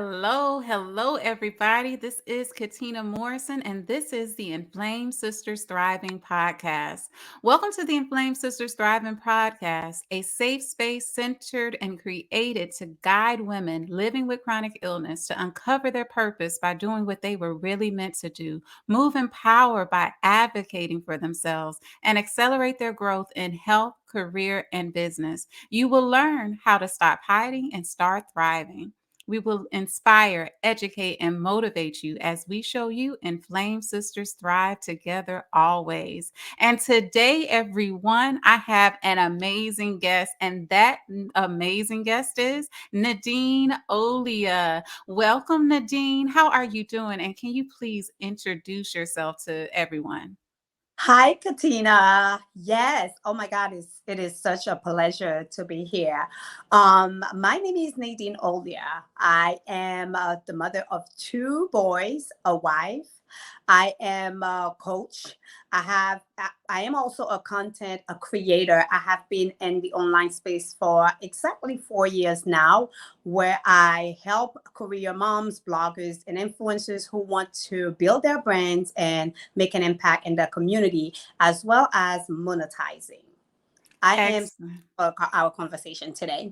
Hello, everybody. This is Katina Morrison, and this is the Inflamed Sisters Thriving Podcast. Welcome to the Inflamed Sisters Thriving Podcast, a safe space centered and created to guide women living with chronic illness to uncover their purpose by doing what they were really meant to do, move in power by advocating for themselves, and accelerate their growth in health, career, and business. You will learn how to stop hiding and start thriving. We will inspire, educate, and motivate you as we show you Inflamed Sisters thrive together always. And today, everyone, I have an amazing guest, and that amazing guest is Nadine Olia. Welcome, Nadine. How are you doing? And can you please introduce yourself to everyone? Hi, Katina. Yes. Oh my God, it is such a pleasure to be here. My name is Nadine Olia. I am the mother of two boys, a wife. I am a coach. I am also a creator. I have been in the online space for exactly 4 years now, where I help career moms, bloggers, and influencers who want to build their brands and make an impact in their community, as well as monetizing. I am Excellent. our conversation today.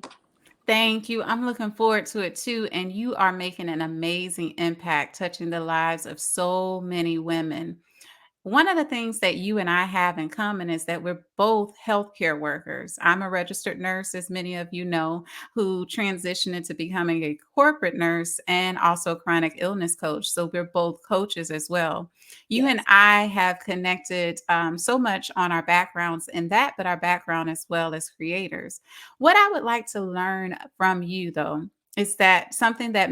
Thank you. I'm looking forward to it too. And you are making an amazing impact, touching the lives of so many women. One of the things that you and I have in common is that we're both healthcare workers. I'm a registered nurse, as many of you know, who transitioned into becoming a corporate nurse and also chronic illness coach. So we're both coaches as well. You and Yes. I have connected so much on our backgrounds in that, but our background as well as creators. What I would like to learn from you, though, is that something that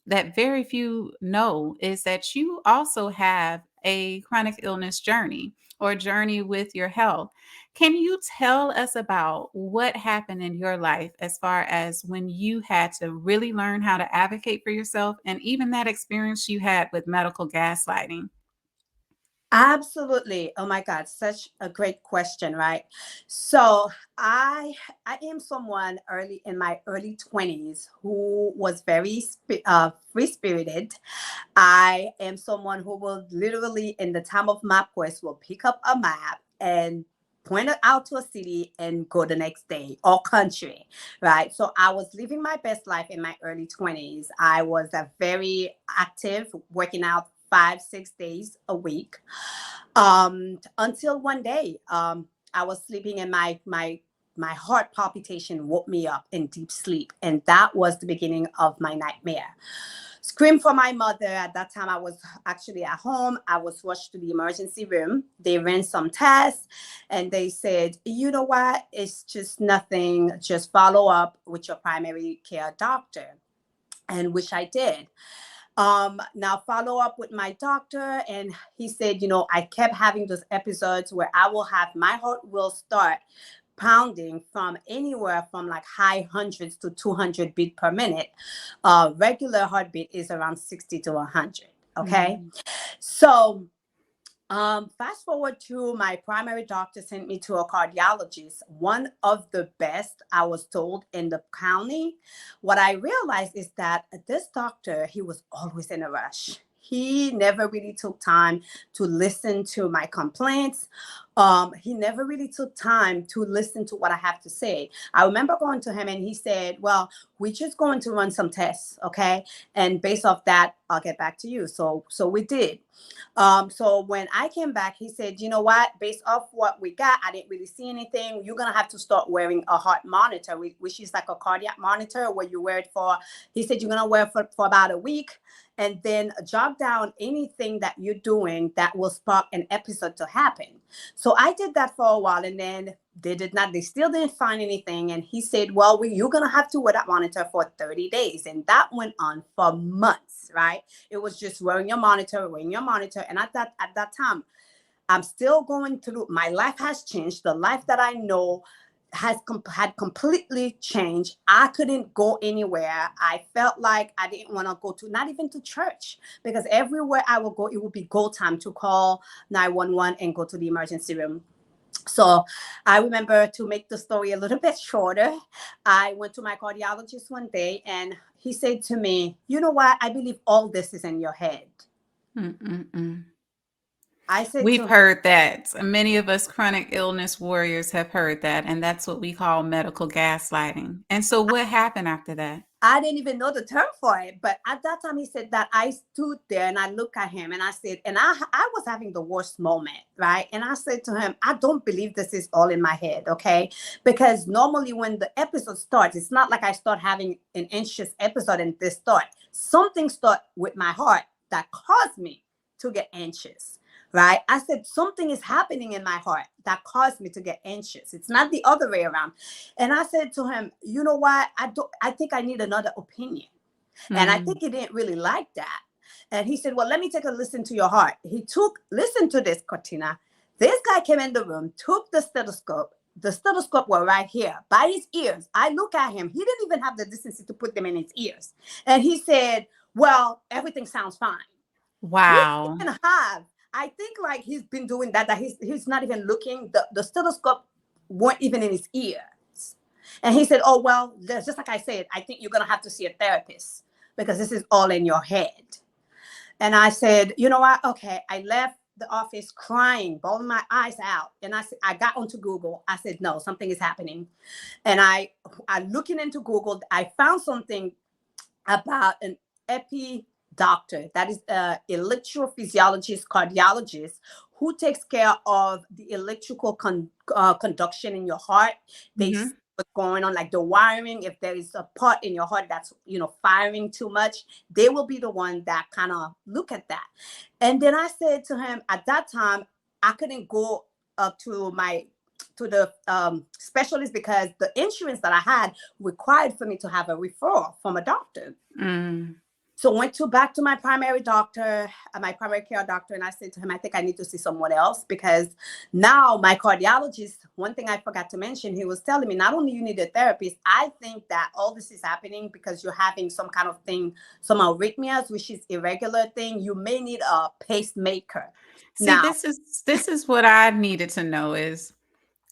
that very few know is that you also have a chronic illness journey or journey with your health. Can you tell us about what happened in your life as far as when you had to really learn how to advocate for yourself and even that experience you had with medical gaslighting? Absolutely. Oh my God, such a great question, right? So I I am someone early in my early 20s who was very free spirited. I am someone who will literally, in the time of MapQuest, will pick up a map and point it out to a city and go the next day or country, right? So I was living my best life in my early 20s. I was a very active, working out 5, 6 days a week, until one day, I was sleeping and my heart palpitation woke me up in deep sleep, and that was the beginning of my nightmare. Screamed for my mother. At that time, I was actually at home. I was rushed to the emergency room. They ran some tests, and they said, you know what, it's just nothing, just follow up with your primary care doctor, and which I did. Now follow up with my doctor, and he said, I kept having those episodes where I will have my heart will start pounding from anywhere from like high hundreds to 200 beat per minute. Regular heartbeat is around 60 to 100. Okay. Mm. So fast forward to my primary doctor sent me to a cardiologist, one of the best, I was told, in the county. What I realized is that this doctor, he was always in a rush. He never really took time to listen to my complaints. He never really took time to listen to what I have to say. I remember going to him and he said, well, we're just going to run some tests, okay? And based off that, I'll get back to you. So we did. So when I came back, he said, you know what? Based off what we got, I didn't really see anything. You're gonna have to start wearing a heart monitor, which is like a cardiac monitor where you wear it for. He said you're gonna wear it for about a week, and then jot down anything that you're doing that will spark an episode to happen. So I did that for a while, and then they did not. They still didn't find anything. And he said, "Well, you're gonna have to wear that monitor for 30 days," and that went on for months. Right? It was just wearing your monitor. And at that time, I'm still going through. My life has changed. The life that I know had completely changed. I couldn't go anywhere. I felt like I didn't want to go to, not even to church, because everywhere I would go, it would be go time to call 911 and go to the emergency room. So I remember, to make the story a little bit shorter, I went to my cardiologist one day, and he said to me, you know what? I believe all this is in your head. Mm-mm-mm. I said We've to him, heard that. Many of us chronic illness warriors have heard that, and that's what we call medical gaslighting. And so, what happened after that? I didn't even know the term for it. But at that time, he said that. I stood there and I looked at him and I said, and I was having the worst moment, right? And I said to him, I don't believe this is all in my head, okay? Because normally when the episode starts, it's not like I start having an anxious episode and this start. Something start with my heart that caused me to get anxious. Right. I said, something is happening in my heart that caused me to get anxious. It's not the other way around. And I said to him, you know what? I think I need another opinion. And I Mm. think he didn't really like that. And he said, well, let me take a listen to your heart. Listen to this, Katina. This guy came in the room, took the stethoscope. The stethoscope were right here by his ears. I look at him. He didn't even have the decency to put them in his ears. And he said, well, everything sounds fine. He Wow. didn't have, I think like he's been doing that he's not even looking, the stethoscope weren't even in his ears. And he said, oh, well, just like I said, I think you're going to have to see a therapist because this is all in your head. And I said, you know what? Okay. I left the office crying, bawling my eyes out. And I got onto Google. I said, no, something is happening. And I looking into Google, I found something about an epi doctor, that is electrophysiologist, cardiologist, who takes care of the electrical conduction in your heart. They see Hmm. what's going on, like the wiring. If there is a part in your heart that's firing too much, they will be the one that kind of look at that. And then I said to him, at that time I couldn't go up to the specialist because the insurance that I had required for me to have a referral from a doctor. Mm. So went back to my primary doctor, my primary care doctor, and I said to him, I think I need to see someone else because now my cardiologist, one thing I forgot to mention, he was telling me not only you need a therapist, I think that all this is happening because you're having some kind of thing, some arrhythmias, which is irregular thing. You may need a pacemaker. See, Now, this is what I needed to know is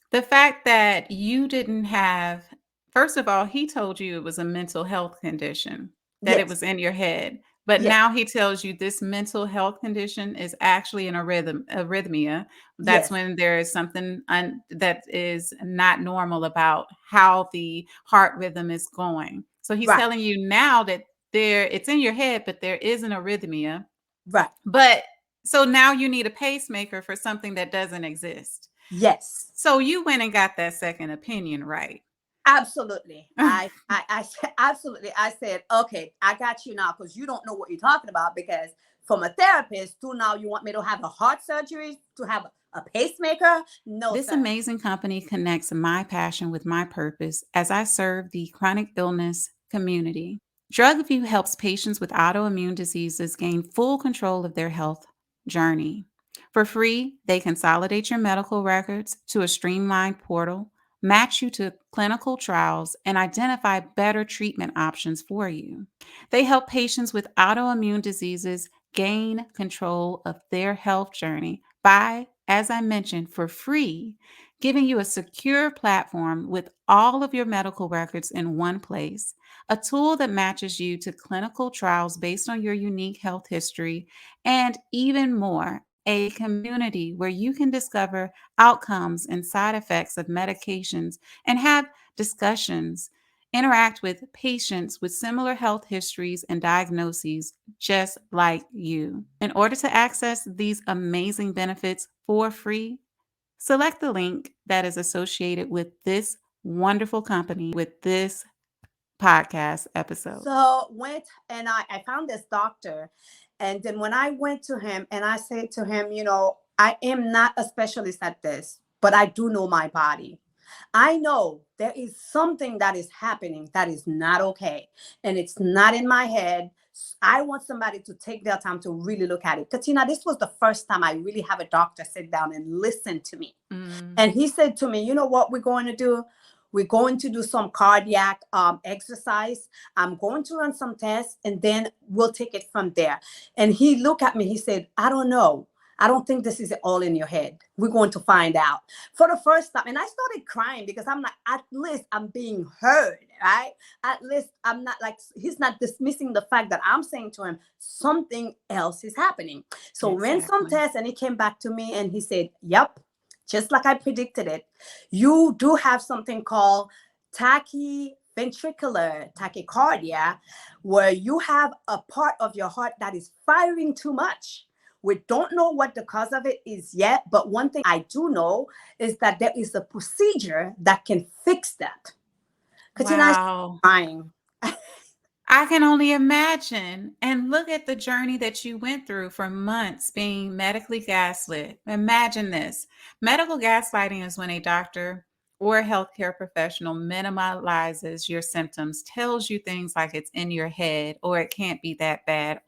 the fact that you didn't have, first of all, he told you it was a mental health condition, that it yes, was in your head. But yes, now he tells you this mental health condition is actually an arrhythmia. That's yes, when there is something that is not normal about how the heart rhythm is going. So he's right, telling you now that it's in your head, but there is an arrhythmia. right, But so now you need a pacemaker for something that doesn't exist. yes. So you went and got that second opinion, right? Absolutely. I said, absolutely. I said, okay, I got you now because you don't know what you're talking about. Because from a therapist to now, you want me to have a heart surgery to have a pacemaker? No, This sir. amazing company connects my passion with my purpose as I serve the chronic illness community. DrugView helps patients with autoimmune diseases gain full control of their health journey. For free, they consolidate your medical records to a streamlined portal, match you to clinical trials, and identify better treatment options for you. They help patients with autoimmune diseases gain control of their health journey by, as I mentioned, for free, giving you a secure platform with all of your medical records in one place, a tool that matches you to clinical trials based on your unique health history, and even more. A community where you can discover outcomes and side effects of medications and have discussions, interact with patients with similar health histories and diagnoses just like you. In order to access these amazing benefits for free, select the link that is associated with this wonderful company, with this podcast episode. So went and I found this doctor. And then when I went to him and I said to him, I am not a specialist at this, but I do know my body. I know there is something that is happening that is not okay. And it's not in my head. I want somebody to take their time to really look at it. Katina, this was the first time I really have a doctor sit down and listen to me. Mm. And he said to me, you know what we're going to do? We're going to do some cardiac exercise. I'm going to run some tests and then we'll take it from there. And he looked at me. He said, I don't know. I don't think this is all in your head. We're going to find out. For the first time, and I started crying because I'm like, at least I'm being heard, right? At least I'm not like, he's not dismissing the fact that I'm saying to him, something else is happening. So ran some Exactly. tests and he came back to me and he said, yep, just like I predicted it, you do have something called tachyventricular tachycardia, where you have a part of your heart that is firing too much. We don't know what the cause of it is yet, but one thing I do know is that there is a procedure that can fix that. Katina is Wow. crying. I can only imagine. And look at the journey that you went through for months being medically gaslit. Imagine this. Medical gaslighting is when a doctor or a healthcare professional minimalizes your symptoms, tells you things like it's in your head or it can't be that bad.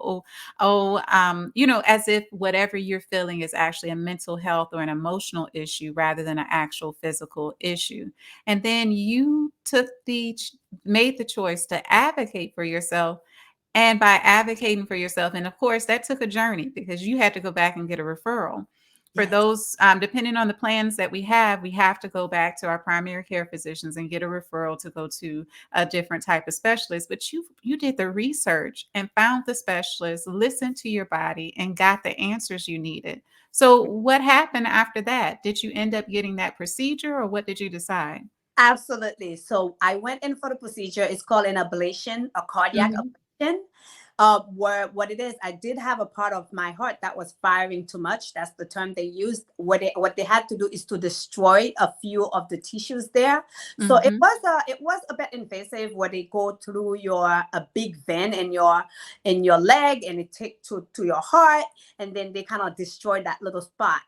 As if whatever you're feeling is actually a mental health or an emotional issue rather than an actual physical issue. And then you made the choice to advocate for yourself. And by advocating for yourself, and of course, that took a journey because you had to go back and get a referral. For Yes, those, depending on the plans that we have to go back to our primary care physicians and get a referral to go to a different type of specialist. But you did the research and found the specialist, listened to your body, and got the answers you needed. So, what happened after that? Did you end up getting that procedure, or what did you decide? absolutely. So I went in for the procedure. It's called an ablation, a cardiac Mhm. ablation. Where what it is, I did have a part of my heart that was firing too much. That's the term they used. What they had to do is to destroy a few of the tissues there. So it Mhm. was a bit invasive where they go through your a big vein in your leg and it take to your heart, and then they kind of destroy that little spot.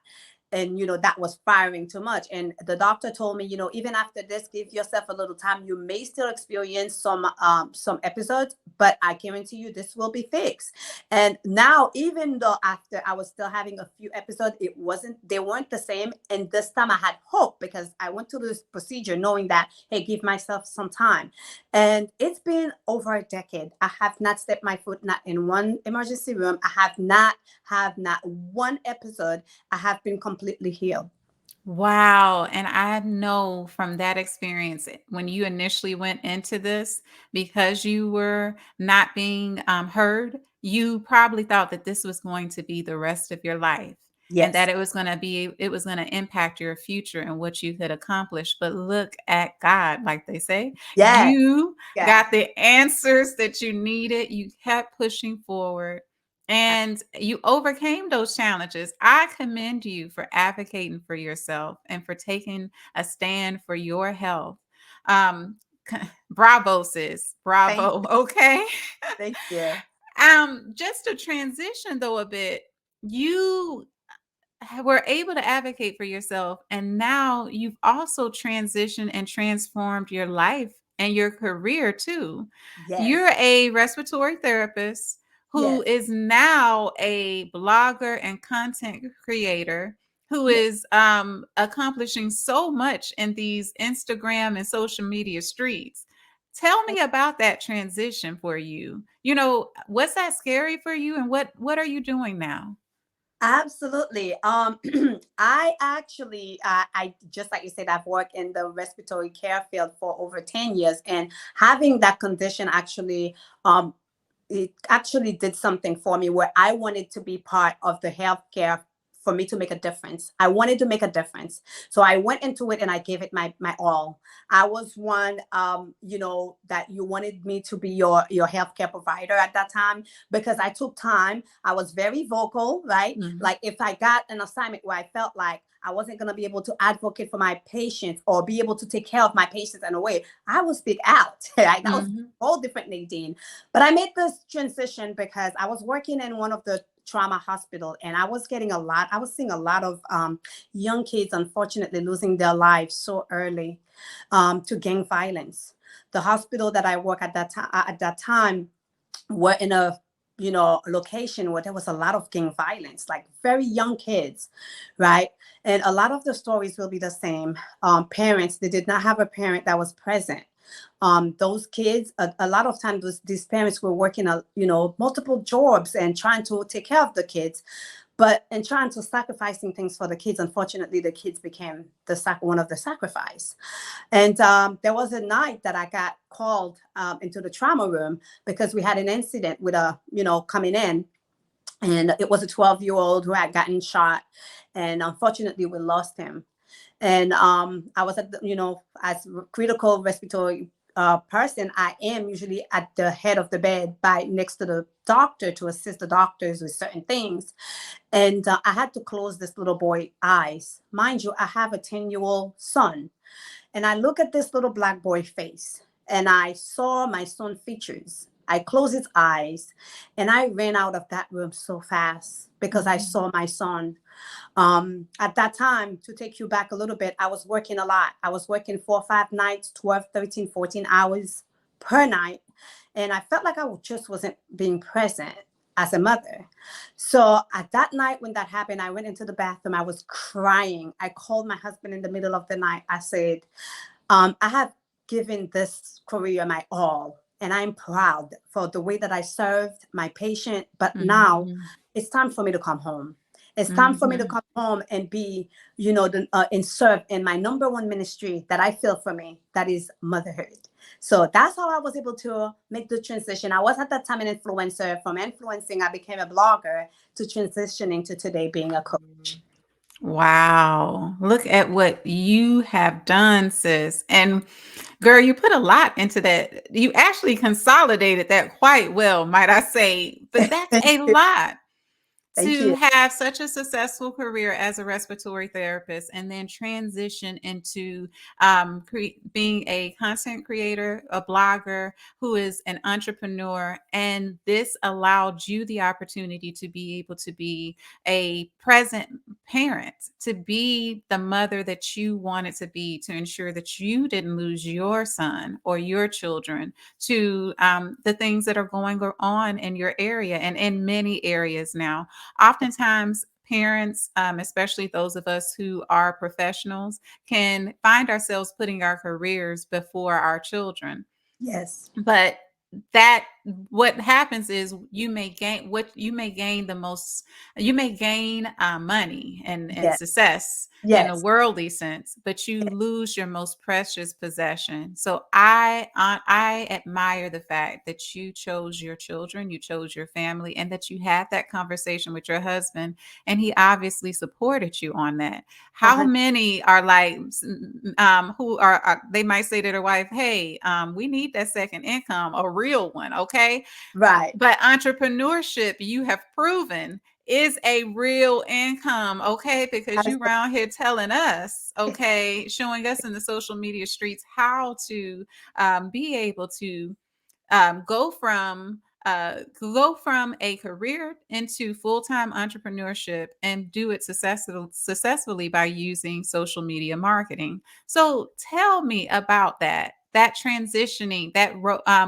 And that was firing too much, and the doctor told me, even after this, give yourself a little time. You may still experience some episodes, but I guarantee you this will be fixed. And now, even though after I was still having a few episodes, they weren't the same. And this time I had hope because I went to this procedure knowing that, hey, give myself some time. And it's been over a decade. I have not stepped my foot not in one emergency room. I have not one episode. I have been completely healed. Wow. And I know from that experience, when you initially went into this, because you were not being heard, you probably thought that this was going to be the rest of your life and that Yes. it was going to impact your future and what you could accomplish. But look at God, like they say, Yeah. you Yeah. got the answers that you needed. You kept pushing forward and you overcame those challenges. I commend you for advocating for yourself and for taking a stand for your health. Um, Bravo, sis. Thank Bravo. Okay. thank you. Just to transition though a bit, you were able to advocate for yourself, and now you've also transitioned and transformed your life and your career too. Yes. You're a respiratory therapist who Yes. is now a blogger and content creator who Yes. is accomplishing so much in these Instagram and social media streets. Tell me about that transition for you. Was that scary for you, and what are you doing now? Absolutely. I actually, I just like you said, I've worked in the respiratory care field for over 10 years, and having that condition um, it actually did something for me where I wanted to be part of the healthcare for me to make a difference. I wanted to make a difference. So I went into it and I gave it my all. I was one that you wanted me to be your healthcare provider at that time because I took time. I was very vocal, right? Mhm. Like if I got an assignment where I felt like I wasn't going to be able to advocate for my patients or be able to take care of my patients in a way, I would speak out. Right? That was Mhm. a whole different Nadine. But I made this transition because I was working in one of the trauma hospital and I was seeing a lot of young kids unfortunately losing their lives so early to gang violence. The hospital that I work at that time were in a location where there was a lot of gang violence, like very young kids, right? And a lot of the stories will be the same. Parents, they did not have a parent that was present. Those kids, a lot of times these parents were working multiple jobs and trying to take care of the kids, But in trying to sacrificing things for the kids, unfortunately, the kids became one of the sacrifice. And there was a night that I got called into the trauma room because we had an incident with a, coming in. And it was a 12-year-old who had gotten shot. And unfortunately, we lost him. And I was at as critical respiratory person, I am usually at the head of the bed by next to the doctor to assist the doctors with certain things. And I had to close this little boy's eyes. Mind you, I have a 10-year-old son. And I look at this little black boy face and I saw my son's features. I closed his eyes and I ran out of that room so fast because I saw my son. At that time, to take you back a little bit, I was working a lot. I was working 4 or 5 nights, 12, 13, 14 hours per night. And I felt like I just wasn't being present as a mother. So at that night when that happened, I went into the bathroom. I was crying. I called my husband in the middle of the night. I said, I have given this career my all, and I'm proud for the way that I served my patient. But now it's time for me to come home. It's time for me to come home and be, and serve in my number one ministry that I feel for me, that is motherhood. So that's how I was able to make the transition. I was at that time an influencer. From influencing, I became a blogger, to transitioning to today being a coach. Wow. Look at what you have done, sis. And girl, you put a lot into that. You actually consolidated that quite well, might I say. But that's Thank a you. lot. Thank To you. have such a successful career as a respiratory therapist and then transition into being a content creator, a blogger who is an entrepreneur. And this allowed you the opportunity to be able to be a present parent, to be the mother that you wanted to be, to ensure that you didn't lose your son or your children to the things that are going on in your area and in many areas now. Oftentimes, parents, especially those of us who are professionals, can find ourselves putting our careers before our children. Yes. But that what happens is you may gain money and Yes. success in a Yes. worldly sense, but you lose your most precious possession. So I admire the fact that you chose your children, you chose your family, and that you had that conversation with your husband, and he obviously supported you on that. How many are like who are they might say to their wife, hey, we need that second income, a real one, okay? Right. But entrepreneurship, you have proven, is a real income, okay? Because you around here telling us, okay, showing us in the social media streets how to be able to go from a career into full-time entrepreneurship and do it successfully by using social media marketing. So tell me about that transitioning,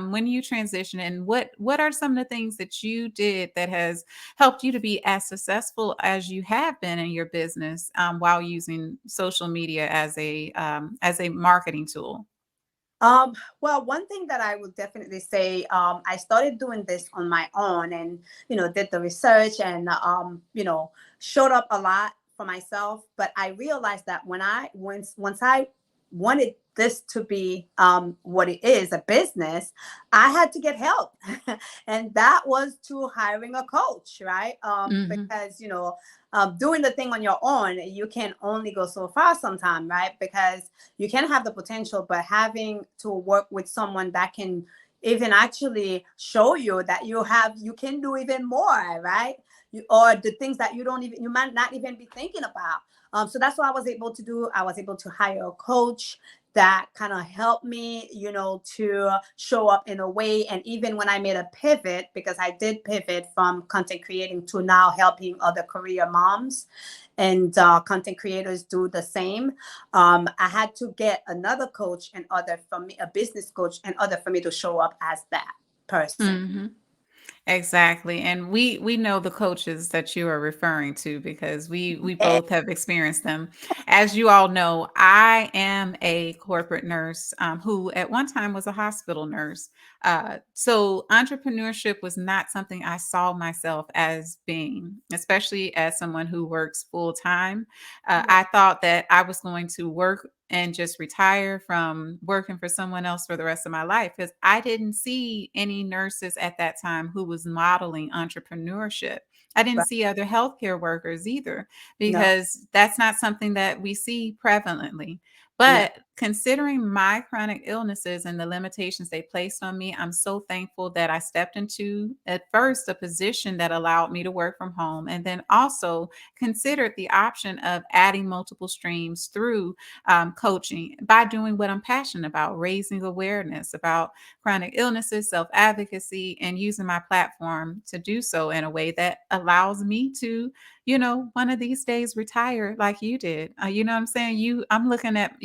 when you transition, and what are some of the things that you did that has helped you to be as successful as you have been in your business while using social media as a marketing tool? Well, one thing that I would definitely say, I started doing this on my own and, did the research and, showed up a lot for myself. But I realized that once I wanted this to be what it is, a business, I had to get help. And that was to hiring a coach, right? Because, doing the thing on your own, you can only go so far sometimes, right? Because you can have the potential, but having to work with someone that can even actually show you that you can do even more, right? Or the things that you might not even be thinking about. So that's what I was able to do. I was able to hire a coach that kind of helped me, to show up in a way. And even when I made a pivot, because I did pivot from content creating to now helping other career moms and content creators do the same. I had to get another coach a business coach and other for me to show up as that person. Exactly. And we know the coaches that you are referring to because we Yeah. both have experienced them. As you all know, I am a corporate nurse who at one time was a hospital nurse. So entrepreneurship was not something I saw myself as being, especially as someone who works full time. Yeah. I thought that I was going to work and just retire from working for someone else for the rest of my life because I didn't see any nurses at that time who was modeling entrepreneurship. I didn't Right. see other healthcare workers either No. because that's not something that we see prevalently. No. But considering my chronic illnesses and the limitations they placed on me, I'm so thankful that I stepped into, at first, a position that allowed me to work from home and then also considered the option of adding multiple streams through coaching by doing what I'm passionate about, raising awareness about chronic illnesses, self advocacy, and using my platform to do so in a way that allows me to, one of these days retire like you did. You know what I'm saying? I'm looking at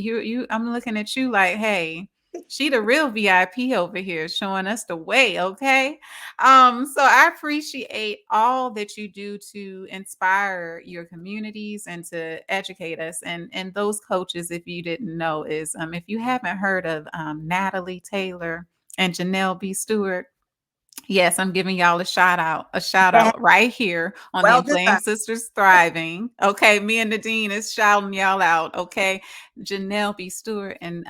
I'm looking at you like, hey, she the real VIP over here showing us the way, okay? So I appreciate all that you do to inspire your communities and to educate us. And those coaches, if you didn't know, is if you haven't heard of Natalie Taylor and Janelle B. Stewart, yes, I'm giving y'all a shout Yeah. out right here on the Well Inflamed deserved. Sisters Thriving. Okay, me and Nadine is shouting y'all out. Okay, Janelle B. Stewart and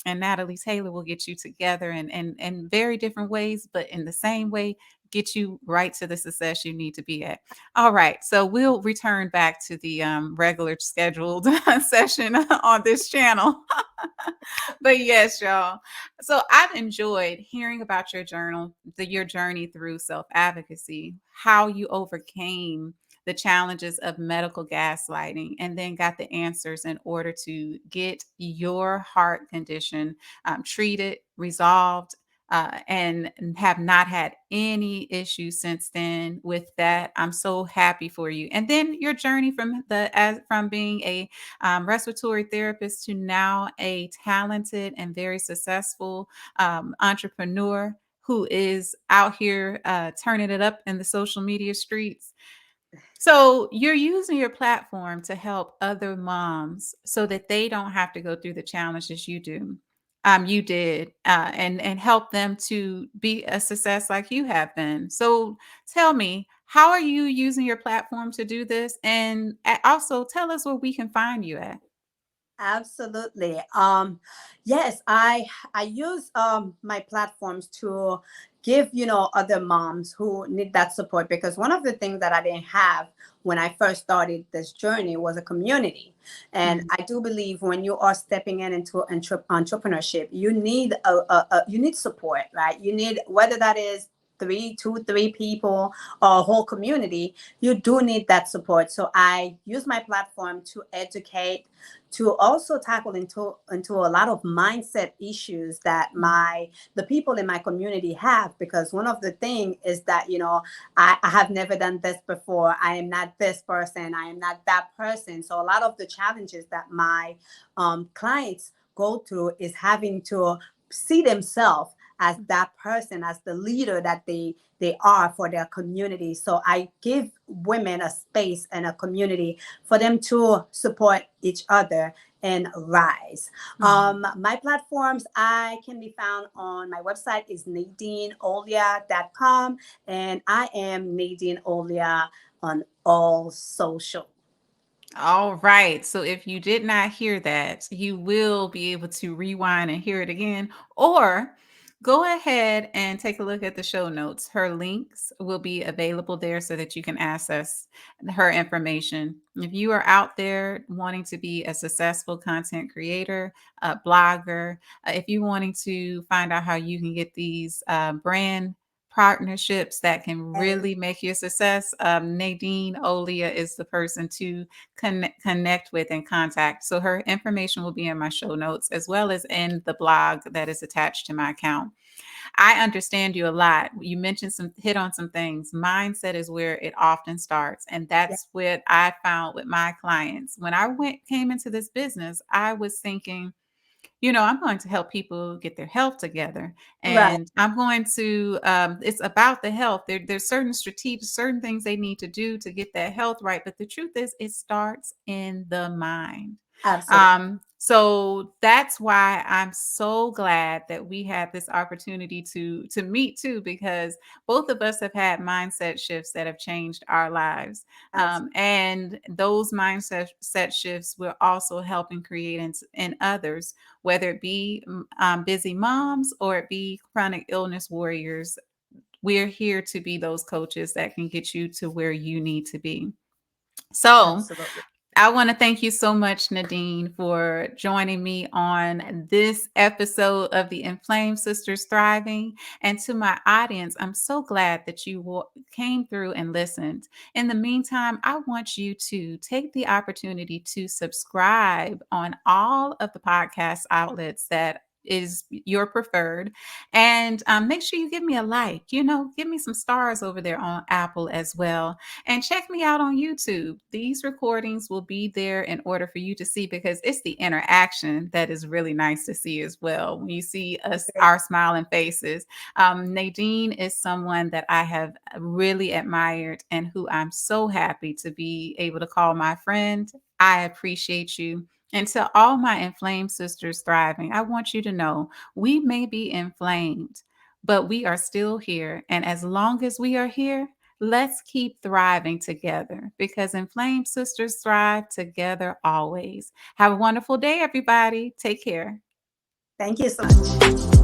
Natalie Taylor will get you together in very different ways, but in the same way, get you right to the success you need to be at. All right, so we'll return back to the regular scheduled session on this channel. But yes, y'all. So I've enjoyed hearing about your journey through self-advocacy, how you overcame the challenges of medical gaslighting and then got the answers in order to get your heart condition treated, resolved, and have not had any issues since then with that. I'm so happy for you. And then your journey from being a respiratory therapist to now a talented and very successful entrepreneur who is out here turning it up in the social media streets. So you're using your platform to help other moms so that they don't have to go through the challenges you did, and help them to be a success like you have been. So tell me, how are you using your platform to do this? And also tell us where we can find you at. Absolutely. Yes, I use my platforms to give, other moms who need that support, because one of the things that I didn't have when I first started this journey was a community. And Mm. I do believe when you are stepping into entrepreneurship, you need you need support, right? You need, whether that is three people or a whole community, you do need that support. So I use my platform to educate, to also tackle into a lot of mindset issues that Mm. the people in my community have. Because one of the thing is that, I have never done this before, I am not this person, I am not that person. So a lot of the challenges that my clients go through is having to see themselves as that person, as the leader that they are for their community. So I give women a space and a community for them to support each other and rise. Mm. My platforms, I can be found on my website is nadineolia.com, and I am Nadine Olia on all social. All right. So if you did not hear that, you will be able to rewind and hear it again, or go ahead and take a look at the show notes. Her links will be available there so that you can access her information. If you are out there wanting to be a successful content creator, a blogger, if you're wanting to find out how you can get these brand partnerships that can Yes. really make you a success, Nadine Olia is the person to connect with and contact. So her information will be in my show notes as well as in the blog that is attached to my account. I understand you a lot. You mentioned hit on some things. Mindset is where it often starts. And Yeah. that's what I found with my clients. When I came into this business, I was thinking, I'm going to help people get their health together. Right. And I'm going to, it's about the health. There's certain things they need to do to get that health right. But the truth is, it starts in the mind. Absolutely. So that's why I'm so glad that we had this opportunity to meet too, because both of us have had mindset shifts that have changed our lives. Absolutely. And those mindset shifts will also help and create in others, whether it be busy moms or it be chronic illness warriors. We're here to be those coaches that can get you to where you need to be. So, Absolutely. I want to thank you so much, Nadine, for joining me on this episode of the Inflamed Sisters Thriving. And to my audience, I'm so glad that you came through and listened. In the meantime, I want you to take the opportunity to subscribe on all of the podcast outlets that is your preferred, and make sure you give me a like, give me some stars over there on Apple as well, and check me out on YouTube. These recordings will be there in order for you to see, because it's the interaction that is really nice to see as well. When you see us, Great. our smiling faces. Nadine is someone that I have really admired and who I'm so happy to be able to call my friend. I appreciate you. And to all my inflamed sisters thriving, I want you to know we may be inflamed, but we are still here. And as long as we are here, let's keep thriving together, because inflamed sisters thrive together always. Have a wonderful day, everybody. Take care. Thank you so much.